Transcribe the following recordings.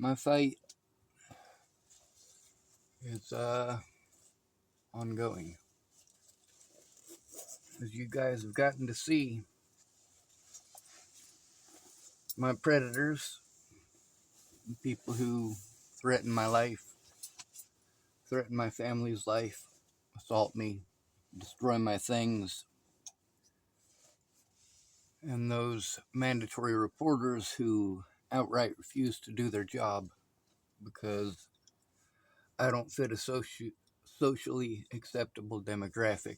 My fight is ongoing. As you guys have gotten to see, my predators, people who threaten my life, threaten my family's life, assault me, destroy my things, and those mandatory reporters who outright refuse to do their job because I don't fit a socially acceptable demographic.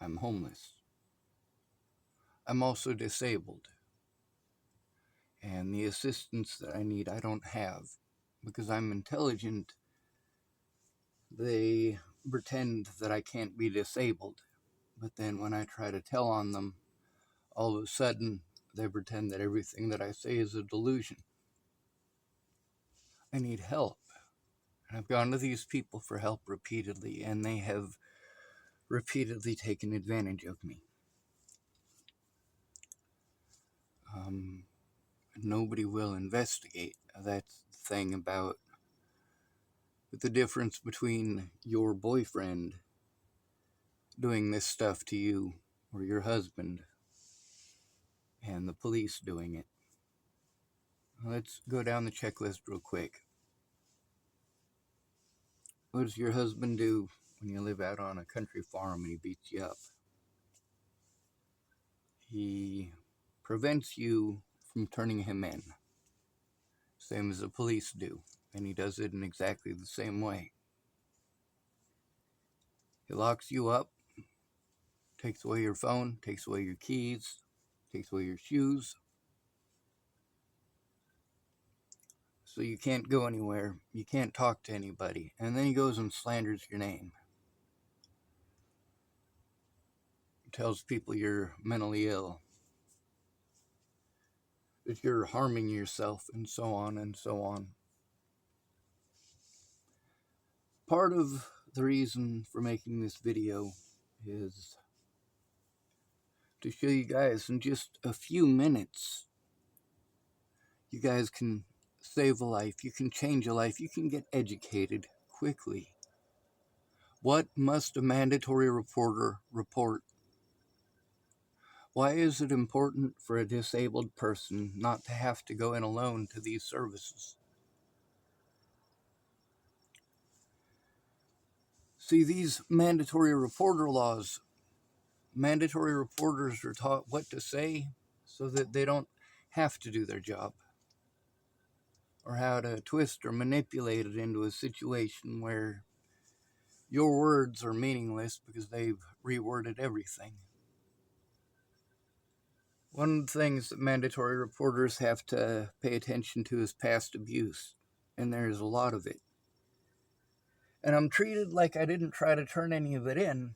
I'm homeless. I'm also disabled. And the assistance that I need, I don't have. Because I'm intelligent, they pretend that I can't be disabled. But then when I try to tell on them, all of a sudden, they pretend that everything that I say is a delusion. I need help. And I've gone to these people for help repeatedly, and they have repeatedly taken advantage of me. Nobody will investigate. That's the thing about the difference between your boyfriend doing this stuff to you or your husband and the police doing it. Let's go down the checklist real quick. What does your husband do when you live out on a country farm and he beats you up? He prevents you from turning him in, same as the police do, and he does it in exactly the same way. He locks you up, takes away your phone, takes away your keys, takes away your shoes, so you can't go anywhere, you can't talk to anybody, and then he goes and slanders your name. Tells people you're mentally ill, that you're harming yourself, and so on and so on. Part of the reason for making this video is to show you guys in just a few minutes, you guys can save a life, you can change a life, you can get educated quickly. What must a mandatory reporter report? Why is it important for a disabled person not to have to go in alone to these services? See, these mandatory reporter laws, mandatory reporters are taught what to say so that they don't have to do their job, or how to twist or manipulate it into a situation where your words are meaningless because they've reworded everything. One of the things that mandatory reporters have to pay attention to is past abuse, and there's a lot of it. And I'm treated like I didn't try to turn any of it in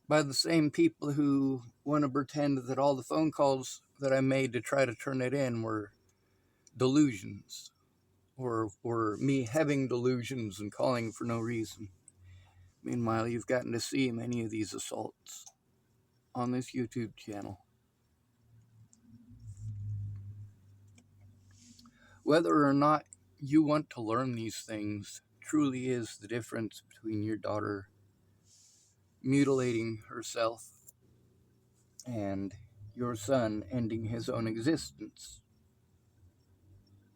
by the same people who want to pretend that all the phone calls that I made to try to turn it in were delusions, or me having delusions and calling for no reason. Meanwhile, you've gotten to see many of these assaults on this YouTube channel. Whether or not you want to learn these things truly is the difference between your daughter mutilating herself and your son ending his own existence,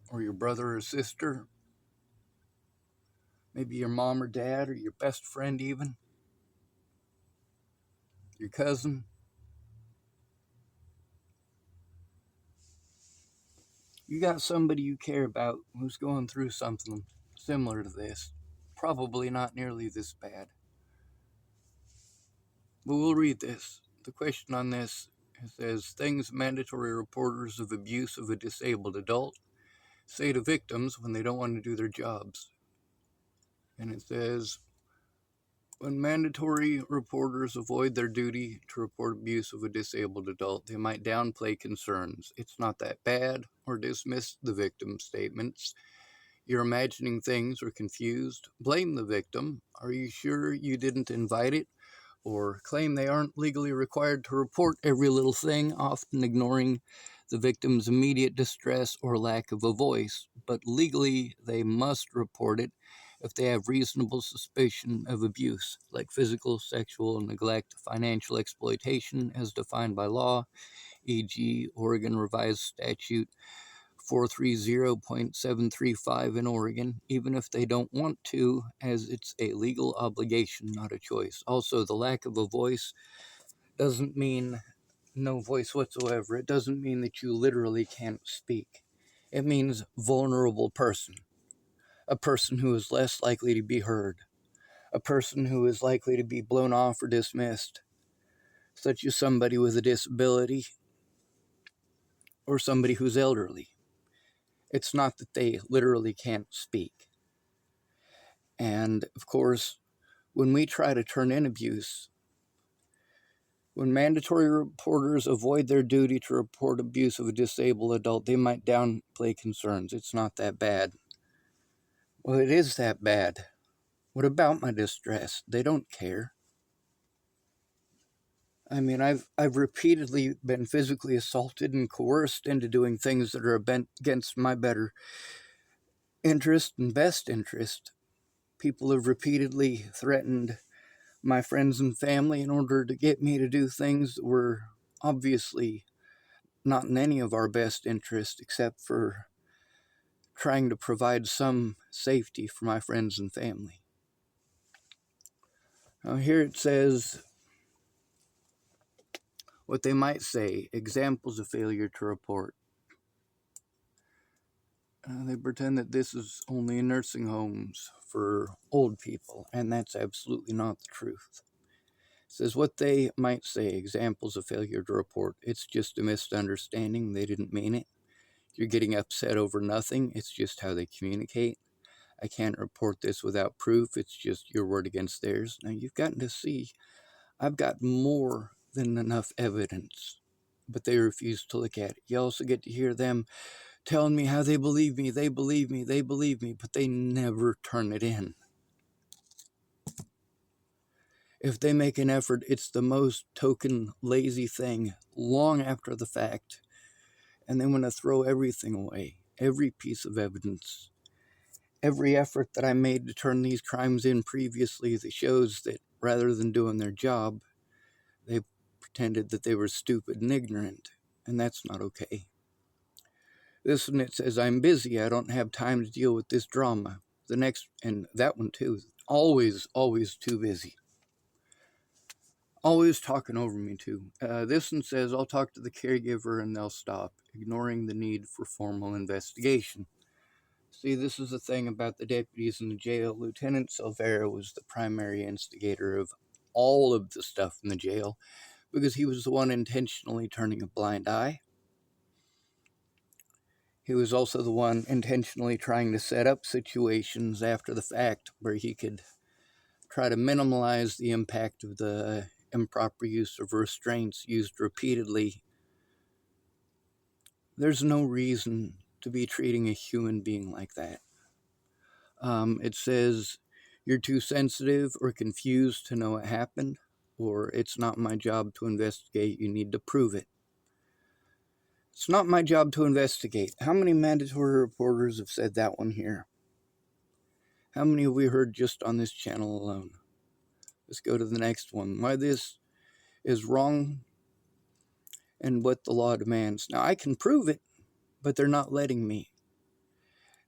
or your brother or sister, maybe your mom or dad, or your best friend even, your cousin. You got somebody you care about who's going through something similar to this. Probably not nearly this bad. But we'll read this. The question on this, it says, things mandatory reporters of abuse of a disabled adult say to victims when they don't want to do their jobs. And it says, when mandatory reporters avoid their duty to report abuse of a disabled adult, they might downplay concerns. It's not that bad, or dismiss the victim's statements. You're imagining things or confused. Blame the victim. Are you sure you didn't invite it? Or claim they aren't legally required to report every little thing, often ignoring the victim's immediate distress or lack of a voice, but legally they must report it if they have reasonable suspicion of abuse, like physical, sexual neglect, financial exploitation as defined by law, e.g., Oregon Revised Statute 430.735 in Oregon, even if they don't want to, as it's a legal obligation, not a choice. Also, the lack of a voice doesn't mean no voice whatsoever. It doesn't mean that you literally can't speak. It means vulnerable person, a person who is less likely to be heard, a person who is likely to be blown off or dismissed, such as somebody with a disability or somebody who's elderly. It's not that they literally can't speak. And of course, when we try to turn in abuse, when mandatory reporters avoid their duty to report abuse of a disabled adult, they might downplay concerns. It's not that bad. Well, it is that bad. What about my distress? They don't care. I mean, I've repeatedly been physically assaulted and coerced into doing things that are against my better interest and best interest. People have repeatedly threatened my friends and family in order to get me to do things that were obviously not in any of our best interest, except for trying to provide some safety for my friends and family. Now, here it says what they might say, examples of failure to report. They pretend that this is only in nursing homes for old people, and that's absolutely not the truth. It says what they might say, examples of failure to report. It's just a misunderstanding. They didn't mean it. You're getting upset over nothing. It's just how they communicate. I can't report this without proof. It's just your word against theirs. Now, you've gotten to see I've got more than enough evidence, but they refuse to look at it. You also get to hear them telling me how they believe me, they believe me, they believe me, but they never turn it in. If they make an effort, it's the most token, lazy thing long after the fact, and they want to throw everything away, every piece of evidence. Every effort that I made to turn these crimes in previously that shows that rather than doing their job, they pretended that they were stupid and ignorant, and that's not okay. This one, it says, I'm busy. I don't have time to deal with this drama. The next, and that one too, always too busy. Always talking over me too. This one says, I'll talk to the caregiver and they'll stop, ignoring the need for formal investigation. See, this is the thing about the deputies in the jail. Lieutenant Silvera was the primary instigator of all of the stuff in the jail because he was the one intentionally turning a blind eye. He was also the one intentionally trying to set up situations after the fact where he could try to minimize the impact of the improper use of restraints used repeatedly. There's no reason to be treating a human being like that. It says, you're too sensitive or confused to know what happened, or it's not my job to investigate, you need to prove it. It's not my job to investigate. How many mandatory reporters have said that one here? How many have we heard just on this channel alone? Let's go to the next one. Why this is wrong and what the law demands. Now, I can prove it, but they're not letting me.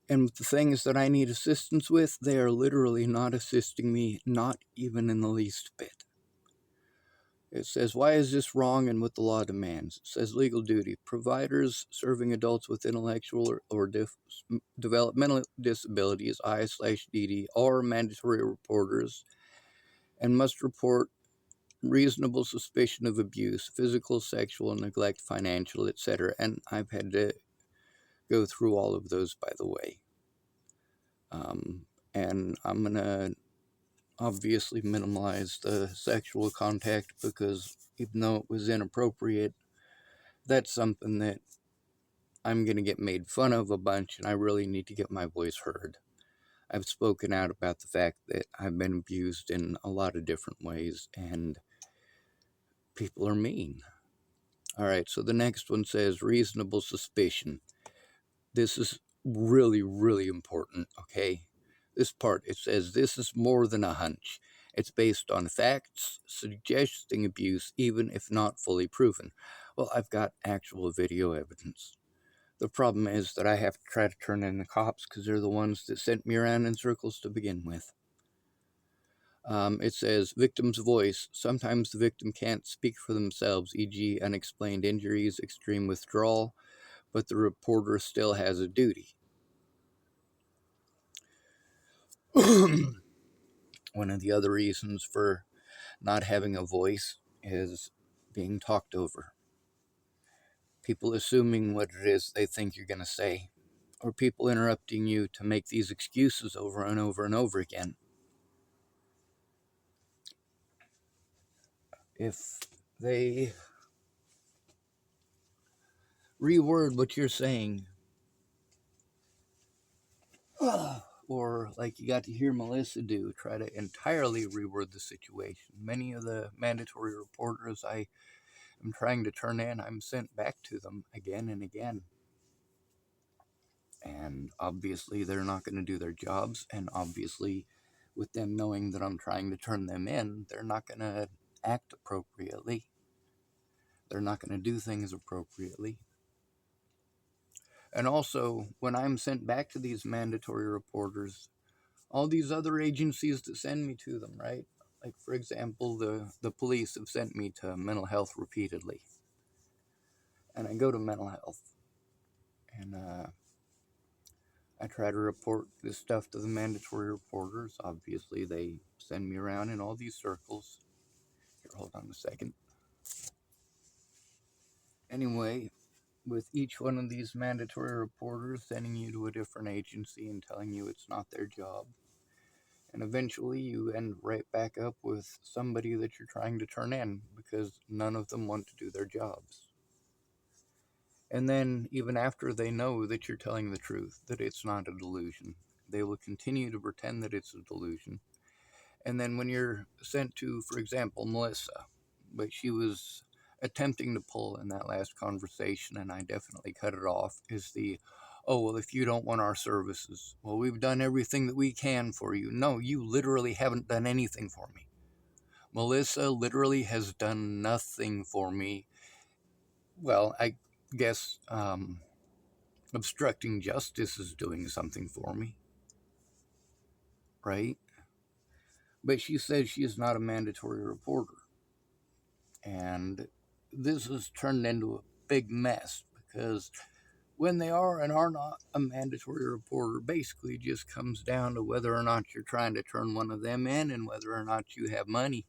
And with the things that I need assistance with, they are literally not assisting me, not even in the least bit. It says, why is this wrong and what the law demands? It says legal duty. Providers serving adults with intellectual or developmental disabilities, I/DD, are mandatory reporters and must report reasonable suspicion of abuse, physical, sexual, neglect, financial, etc. And I've had to go through all of those, by the way. And I'm going to obviously minimize the sexual contact because even though it was inappropriate, that's something that I'm going to get made fun of a bunch, and I really need to get my voice heard. I've spoken out about the fact that I've been abused in a lot of different ways, and people are mean. All right, so the next one says reasonable suspicion. This is really, really important, okay? This part, it says this is more than a hunch. It's based on facts suggesting abuse, even if not fully proven. Well, I've got actual video evidence. The problem is that I have to try to turn in the cops because they're the ones that sent me around in circles to begin with. It says victim's voice. Sometimes the victim can't speak for themselves, e.g., unexplained injuries, extreme withdrawal, but the reporter still has a duty. One of the other reasons for not having a voice is being talked over. People assuming what it is they think you're going to say, or people interrupting you to make these excuses over and over and over again. If they reword what you're saying, or like you got to hear Melissa do, try to entirely reword the situation. Many of the mandatory reporters I am trying to turn in, I'm sent back to them again and again. And obviously they're not going to do their jobs, and obviously with them knowing that I'm trying to turn them in, they're not going to act appropriately. They're not going to do things appropriately. And also, when I'm sent back to these mandatory reporters, all these other agencies that send me to them, right? Like, for example, the police have sent me to mental health repeatedly. And I go to mental health. And I try to report this stuff to the mandatory reporters. Obviously, they send me around in all these circles. Here, hold on a second. Anyway, with each one of these mandatory reporters sending you to a different agency and telling you it's not their job. And eventually you end right back up with somebody that you're trying to turn in because none of them want to do their jobs. And then, even after they know that you're telling the truth, that it's not a delusion, they will continue to pretend that it's a delusion. And then, when you're sent to, for example, Melissa, but she was attempting to pull in that last conversation, and I definitely cut it off, is oh, well, if you don't want our services, well, we've done everything that we can for you. No, you literally haven't done anything for me. Melissa literally has done nothing for me. Well, I guess obstructing justice is doing something for me, right? But she says she is not a mandatory reporter. And this has turned into a big mess because when they are and are not a mandatory reporter basically just comes down to whether or not you're trying to turn one of them in and whether or not you have money.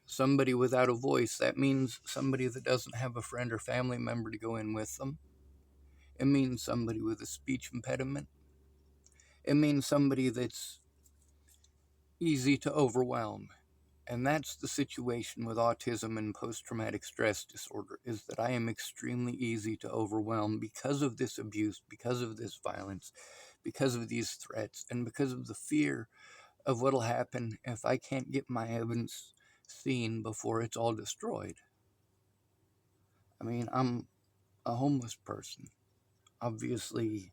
Somebody without a voice, that means somebody that doesn't have a friend or family member to go in with them. It means somebody with a speech impediment. It means somebody that's easy to overwhelm. And that's the situation with autism and post-traumatic stress disorder, is that I am extremely easy to overwhelm because of this abuse, because of this violence, because of these threats, and because of the fear of what'll happen if I can't get my evidence seen before it's all destroyed. I mean, I'm a homeless person. Obviously,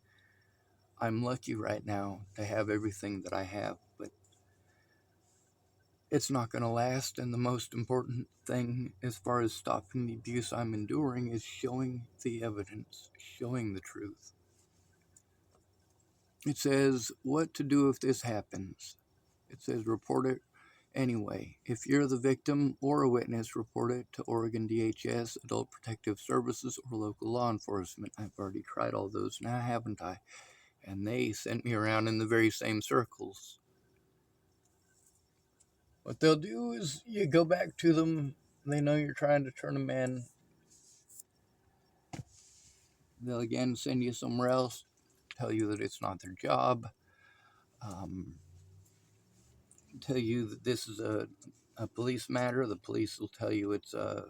I'm lucky right now to have everything that I have, but it's not going to last. And the most important thing as far as stopping the abuse I'm enduring is showing the evidence, showing the truth. It says what to do if this happens. It says report it anyway. If you're the victim or a witness, report it to Oregon DHS, Adult Protective Services, or local law enforcement. I've already tried all those now, haven't I? And they sent me around in the very same circles. What they'll do is you go back to them, they know you're trying to turn them in. They'll again send you somewhere else, tell you that it's not their job, tell you that this is a police matter. The police will tell you it's a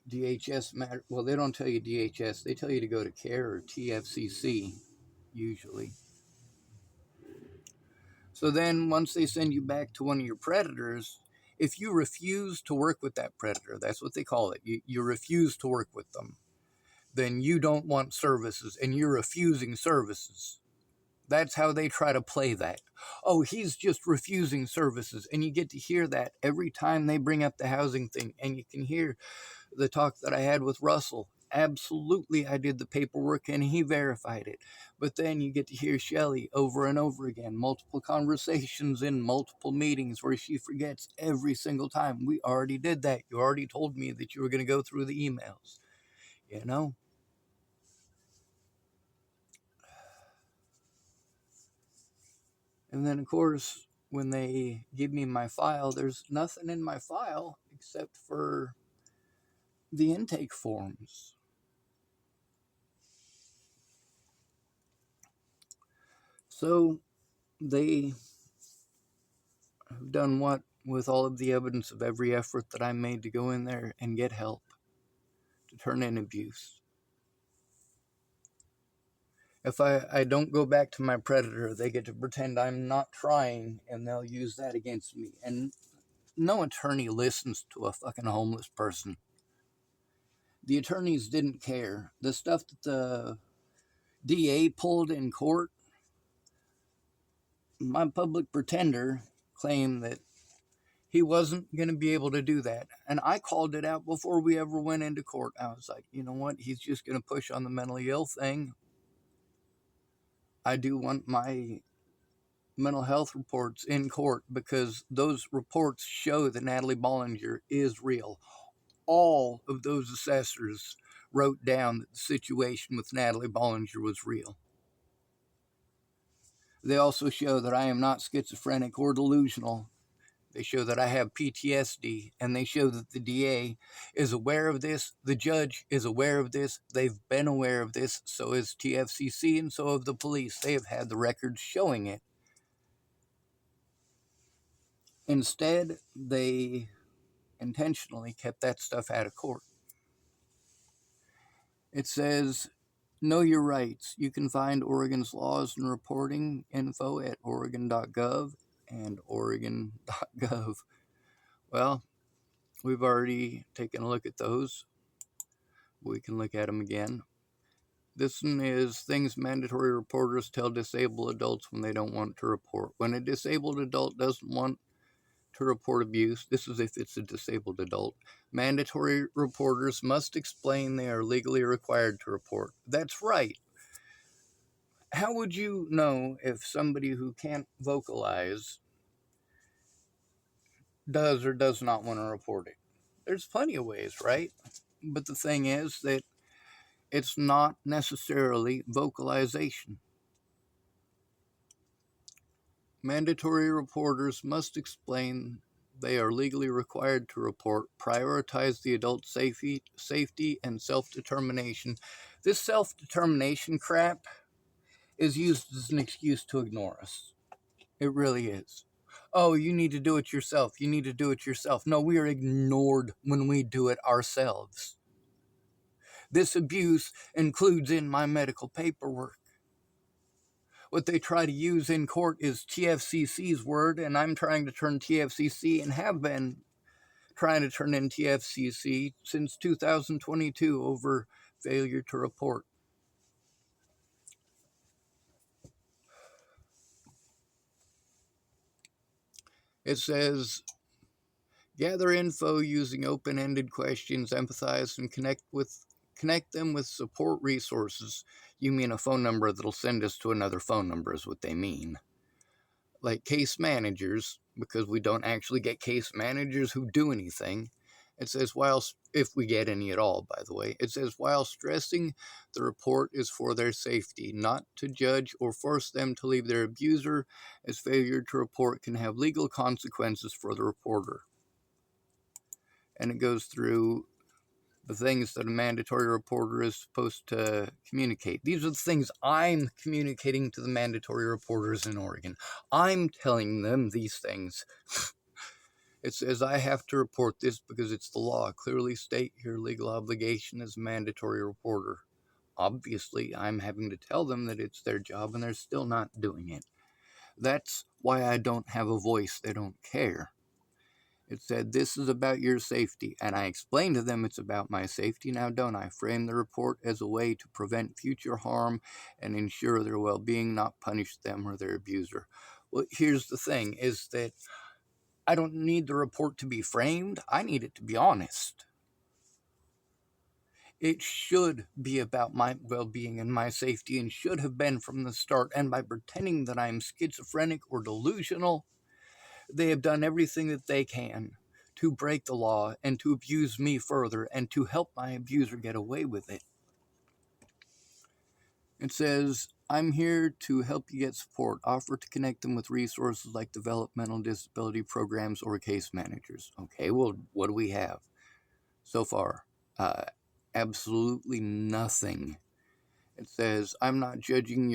DHS matter. Well, they don't tell you DHS, they tell you to go to CARE or TFCC, usually. So then, once they send you back to one of your predators, If you refuse to work with that predator, that's what they call it, you refuse to work with them, then you don't want services and you're refusing services. That's how they try to play that. Oh, he's just refusing services. And you get to hear that every time they bring up the housing thing. And you can hear the talk that I had with Russell. Absolutely, I did the paperwork and he verified it. But then you get to hear Shelley over and over again, multiple conversations in multiple meetings where she forgets every single time. We already did that. You already told me that you were going to go through the emails. You know? And then, of course, when they give me my file, there's nothing in my file except for the intake forms. So they have done what with all of the evidence of every effort that I made to go in there and get help to turn in abuse. If I don't go back to my predator, they get to pretend I'm not trying and they'll use that against me. And no attorney listens to a fucking homeless person. The attorneys didn't care. The stuff that the DA pulled in court, my public pretender claimed that he wasn't going to be able to do that. And I called it out before we ever went into court. I was like, you know what? He's just going to push on the mentally ill thing. I do want my mental health reports in court because those reports show that Natalie Bollinger is real. All of those assessors wrote down that the situation with Natalie Bollinger was real. They also show that I am not schizophrenic or delusional. They show that I have PTSD, and they show that the DA is aware of this. The judge is aware of this. They've been aware of this. So is TFCC, and so have the police. They have had the records showing it. Instead, they intentionally kept that stuff out of court. It says, know your rights. You can find Oregon's laws and reporting info at oregon.gov and oregon.gov. Well, we've already taken a look at those. We can look at them again. This one is things mandatory reporters tell disabled adults when they don't want to report. When a disabled adult doesn't want to report abuse, this is if it's a disabled adult, mandatory reporters must explain they are legally required to report. That's right. How would you know if somebody who can't vocalize does or does not want to report it? There's plenty of ways, right? But the thing is that it's not necessarily vocalization. Mandatory reporters must explain they are legally required to report, prioritize the adult safety and self-determination. This self-determination crap is used as an excuse to ignore us. It really is. Oh, you need to do it yourself. You need to do it yourself. No, we are ignored when we do it ourselves. This abuse includes in my medical paperwork. What they try to use in court is TFCC's word, and I'm trying to turn TFCC and have been trying to turn in TFCC since 2022 over failure to report. It says, gather info using open-ended questions, empathize, and connect them with support resources. You mean a phone number that'll send us to another phone number is what they mean. Like case managers, because we don't actually get case managers who do anything. It says, if we get any at all, by the way, it says, while stressing the report is for their safety, not to judge or force them to leave their abuser, as failure to report can have legal consequences for the reporter. And it goes through the things that a mandatory reporter is supposed to communicate. These are the things I'm communicating to the mandatory reporters in Oregon. I'm telling them these things. It says I have to report this because it's the law. Clearly state your legal obligation as a mandatory reporter. Obviously, I'm having to tell them that it's their job and they're still not doing it. That's why I don't have a voice. They don't care. It said, "This is about your safety." And I explained to them it's about my safety. Now, don't I frame the report as a way to prevent future harm and ensure their well being, not punish them or their abuser? Well, here's the thing is that I don't need the report to be framed, I need it to be honest. It should be about my well being and my safety, and should have been from the start. And by pretending that I'm schizophrenic or delusional, they have done everything that they can to break the law and to abuse me further and to help my abuser get away with it. It says, "I'm here to help you get support. Offer to connect them with resources like developmental disability programs or case managers." Okay, well, what do we have so far? Uh, Absolutely nothing. It says, "I'm not judging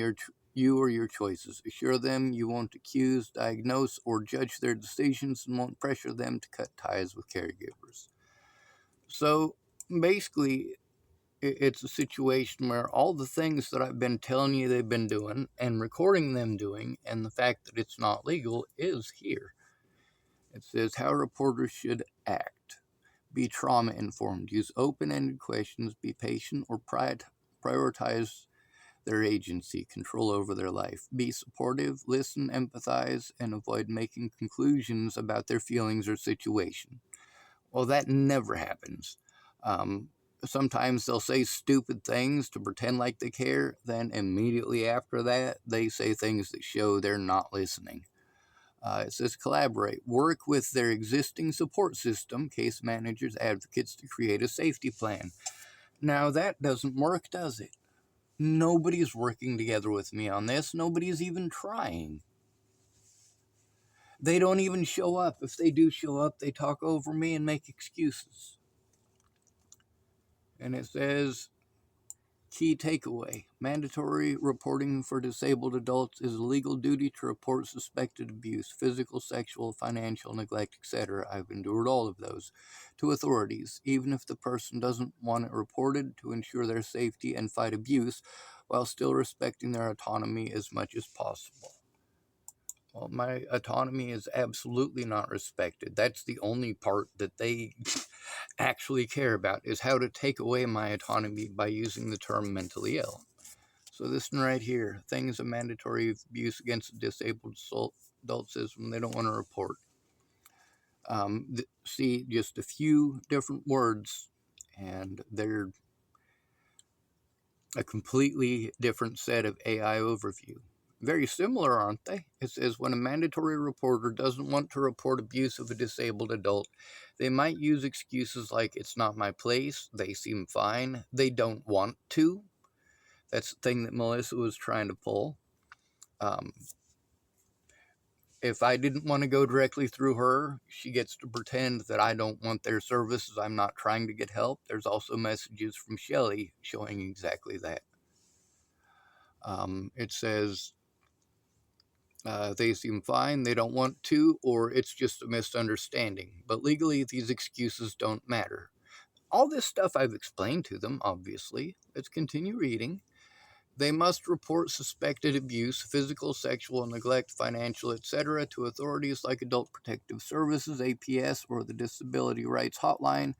you or your choices. Assure them you won't accuse, diagnose, or judge their decisions and won't pressure them to cut ties with caregivers." So basically, it's a situation where all the things that I've been telling you they've been doing and recording them doing, and the fact that it's not legal, is here. It says how reporters should act. Be trauma informed. Use open ended questions. Be patient or prioritize their agency, control over their life. Be supportive, listen, empathize, and avoid making conclusions about their feelings or situation. Well, that never happens. Um, Sometimes they'll say stupid things to pretend like they care, then immediately after that, they say things that show they're not listening. It says collaborate, work with their existing support system, case managers, advocates, to create a safety plan. Now, that doesn't work, does it? Nobody's working together with me on this. Nobody's even trying. They don't even show up. If they do show up, they talk over me and make excuses. And it says, key takeaway: mandatory reporting for disabled adults is a legal duty to report suspected abuse, physical, sexual, financial neglect, etc. I've endured all of those, to authorities, even if the person doesn't want it reported, to ensure their safety and fight abuse while still respecting their autonomy as much as possible. Well, my autonomy is absolutely not respected. That's the only part that they actually care about, is how to take away my autonomy by using the term mentally ill. So this one right here, things of mandatory abuse against a disabled adult says when they don't want to report. See just a few different words, and they're a completely different set of AI overview. Very similar, aren't they? It says when a mandatory reporter doesn't want to report abuse of a disabled adult, they might use excuses like "it's not my place," "they seem fine," "they don't want to." That's the thing that Melissa was trying to pull. Um, if I didn't want to go directly through her, she gets to pretend that I don't want their services, I'm not trying to get help. There's also messages from Shelley showing exactly that. It says they seem fine, they don't want to, or it's just a misunderstanding. But legally, these excuses don't matter. All this stuff I've explained to them, obviously. Let's continue reading. They must report suspected abuse, physical, sexual, neglect, financial, etc., to authorities like Adult Protective Services, APS, or the Disability Rights Hotline,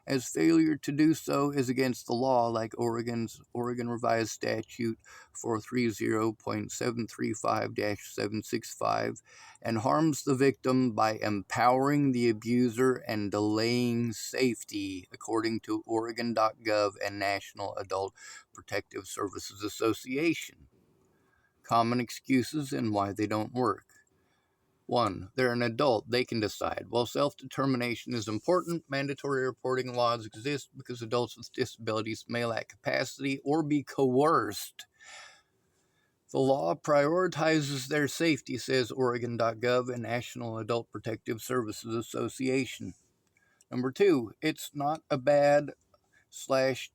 as failure to do so is against the law, like Oregon Revised Statute 430.735-765, and harms the victim by empowering the abuser and delaying safety, according to Oregon.gov and National Adult Protective Services Association. Common excuses and why they don't work. 1. They're an adult. They can decide. While self-determination is important, mandatory reporting laws exist because adults with disabilities may lack capacity or be coerced. The law prioritizes their safety, says Oregon.gov and National Adult Protective Services Association. Number 2, it's not a bad slash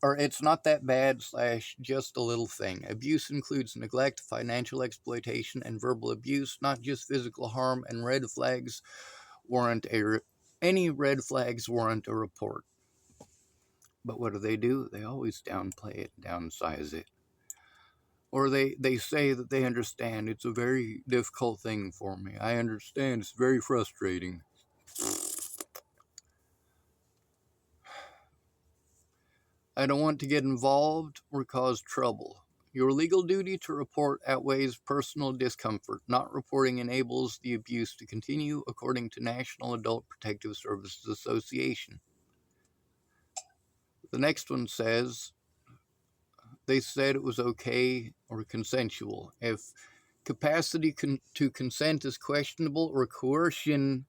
or it's not that bad slash just a little thing. Abuse includes neglect, financial exploitation, and verbal abuse, not just physical harm, and any red flags warrant a report. But what do? They always downplay it, downsize it. Or they say that they understand. It's a very difficult thing for me. I understand. It's very frustrating. I don't want to get involved or cause trouble. Your legal duty to report outweighs personal discomfort. Not reporting enables the abuse to continue, according to National Adult Protective Services Association. The next one says they said it was okay or consensual. If capacity to consent is questionable or coercion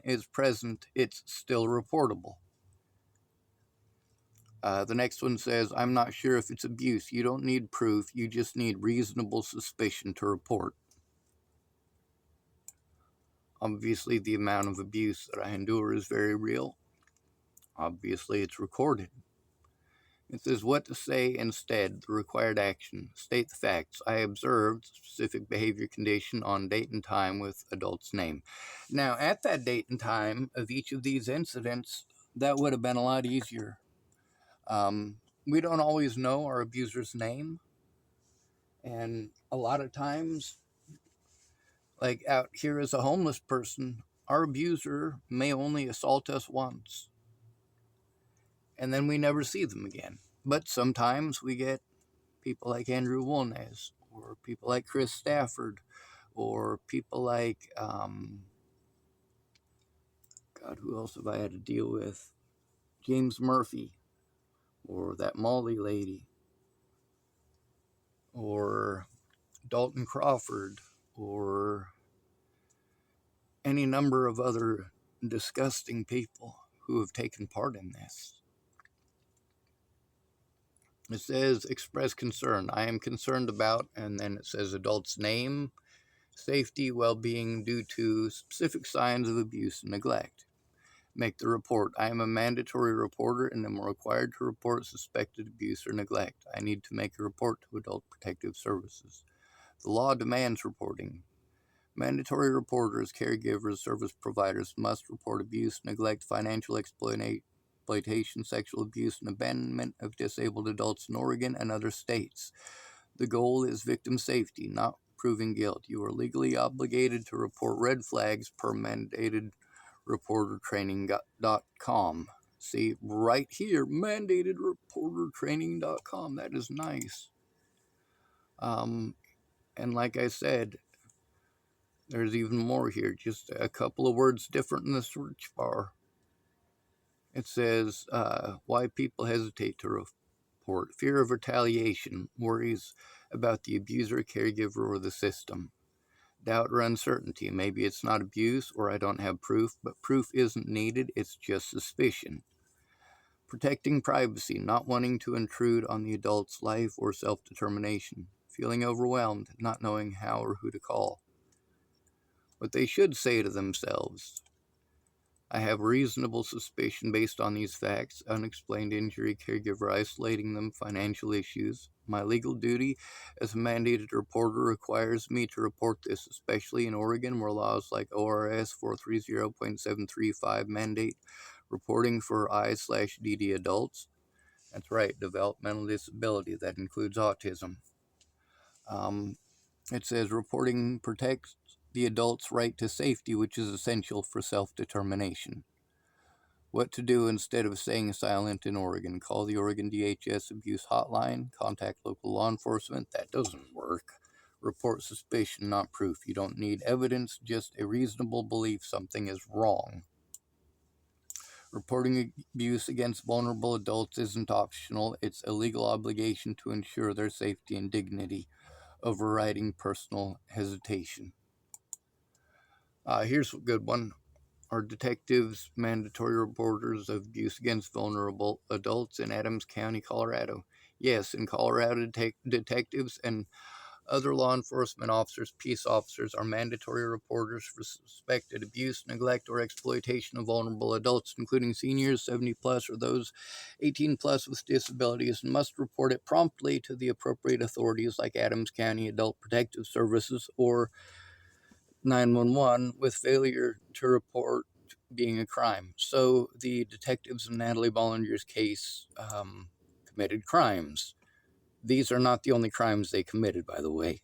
is present, it's still reportable. The next one says, I'm not sure if it's abuse. You don't need proof. You just need reasonable suspicion to report. Obviously, the amount of abuse that I endure is very real. Obviously, it's recorded. It says what to say instead, the required action. State the facts. I observed specific behavior condition on date and time with adult's name. Now, at that date and time of each of these incidents, that would have been a lot easier. We don't always know our abuser's name. And a lot of times, like out here as a homeless person, our abuser may only assault us once, and then we never see them again. But sometimes we get people like Andrew Wolnez, or people like Chris Stafford, or people like, God, who else have I had to deal with? James Murphy, or that Molly lady, or Dalton Crawford, or any number of other disgusting people who have taken part in this. It says express concern. I am concerned about, and then it says adult's name, safety, well-being due to specific signs of abuse and neglect. Make the report. I am a mandatory reporter and am required to report suspected abuse or neglect. I need to make a report to Adult Protective Services. The law demands reporting. Mandatory reporters, caregivers, service providers must report abuse, neglect, financial exploitation, sexual abuse, and abandonment of disabled adults in Oregon and other states. The goal is victim safety, not proving guilt. You are legally obligated to report red flags per mandated reportertraining.com. See, right here, mandatedreportertraining.com. That is nice. And like I said, there's even more here, just a couple of words different in the search bar. It says why people hesitate to report. Fear of retaliation, worries about the abuser, caregiver, or the system. Doubt or uncertainty. Maybe it's not abuse or I don't have proof, but proof isn't needed, it's just suspicion. Protecting privacy, not wanting to intrude on the adult's life or self-determination. Feeling overwhelmed, not knowing how or who to call. What they should say to themselves. I have reasonable suspicion based on these facts, unexplained injury, caregiver isolating them, financial issues. My legal duty as a mandated reporter requires me to report this, especially in Oregon where laws like ORS 430.735 mandate reporting for I/DD adults. That's right, developmental disability, that includes autism. It says reporting protects the adult's right to safety, which is essential for self-determination. What to do instead of staying silent in Oregon? Call the Oregon DHS abuse hotline, contact local law enforcement. That doesn't work. Report suspicion, not proof. You don't need evidence, just a reasonable belief something is wrong. Reporting abuse against vulnerable adults isn't optional. It's a legal obligation to ensure their safety and dignity, overriding personal hesitation. Here's a good one. Are detectives mandatory reporters of abuse against vulnerable adults in Adams County, Colorado? Yes, in Colorado, detectives and other law enforcement officers, peace officers, are mandatory reporters for suspected abuse, neglect, or exploitation of vulnerable adults, including seniors, 70 plus, or those 18 plus with disabilities, and must report it promptly to the appropriate authorities like Adams County Adult Protective Services or 911, with failure to report being a crime. So the detectives in Natalie Bollinger's case committed crimes. These are not the only crimes they committed, by the way.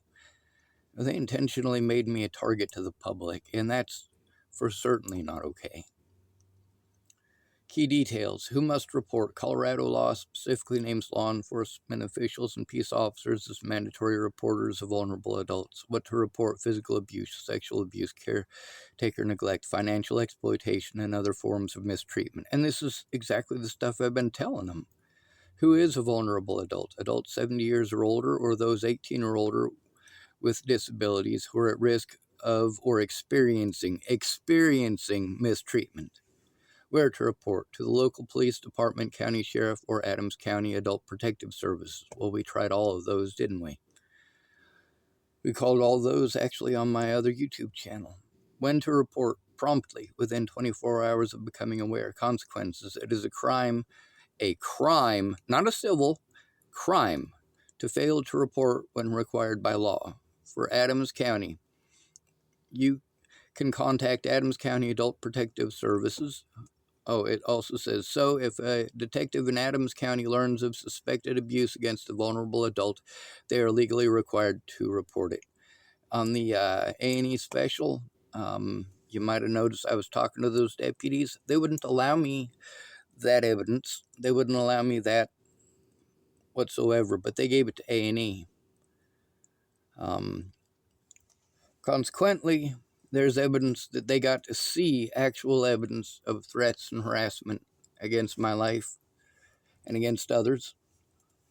They intentionally made me a target to the public, and that's for certainly not okay. Key details. Who must report? Colorado law specifically names law enforcement officials and peace officers as mandatory reporters of vulnerable adults. What to report? Physical abuse, sexual abuse, caretaker neglect, financial exploitation, and other forms of mistreatment. And this is exactly the stuff I've been telling them. Who is a vulnerable adult? Adults 70 years or older, or those 18 or older with disabilities who are at risk of or experiencing mistreatment. Where to report? To the local police department, county sheriff, or Adams County Adult Protective Services. Well, we tried all of those, didn't we? We called all those actually on my other YouTube channel. When to report? Promptly, within 24 hours of becoming aware. Consequences. It is a crime, not a civil, crime, to fail to report when required by law. For Adams County, you can contact Adams County Adult Protective Services. Oh, it also says, so if a detective in Adams County learns of suspected abuse against a vulnerable adult, they are legally required to report it. On the A&E special, you might have noticed I was talking to those deputies. They wouldn't allow me that evidence. They wouldn't allow me that whatsoever, but they gave it to A&E. Consequently, there's evidence that they got to see actual evidence of threats and harassment against my life and against others.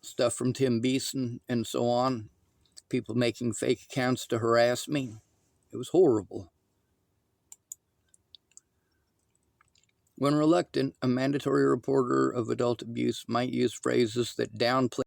Stuff from Tim Beeson and so on. People making fake accounts to harass me. It was horrible. When reluctant, a mandatory reporter of adult abuse might use phrases that downplay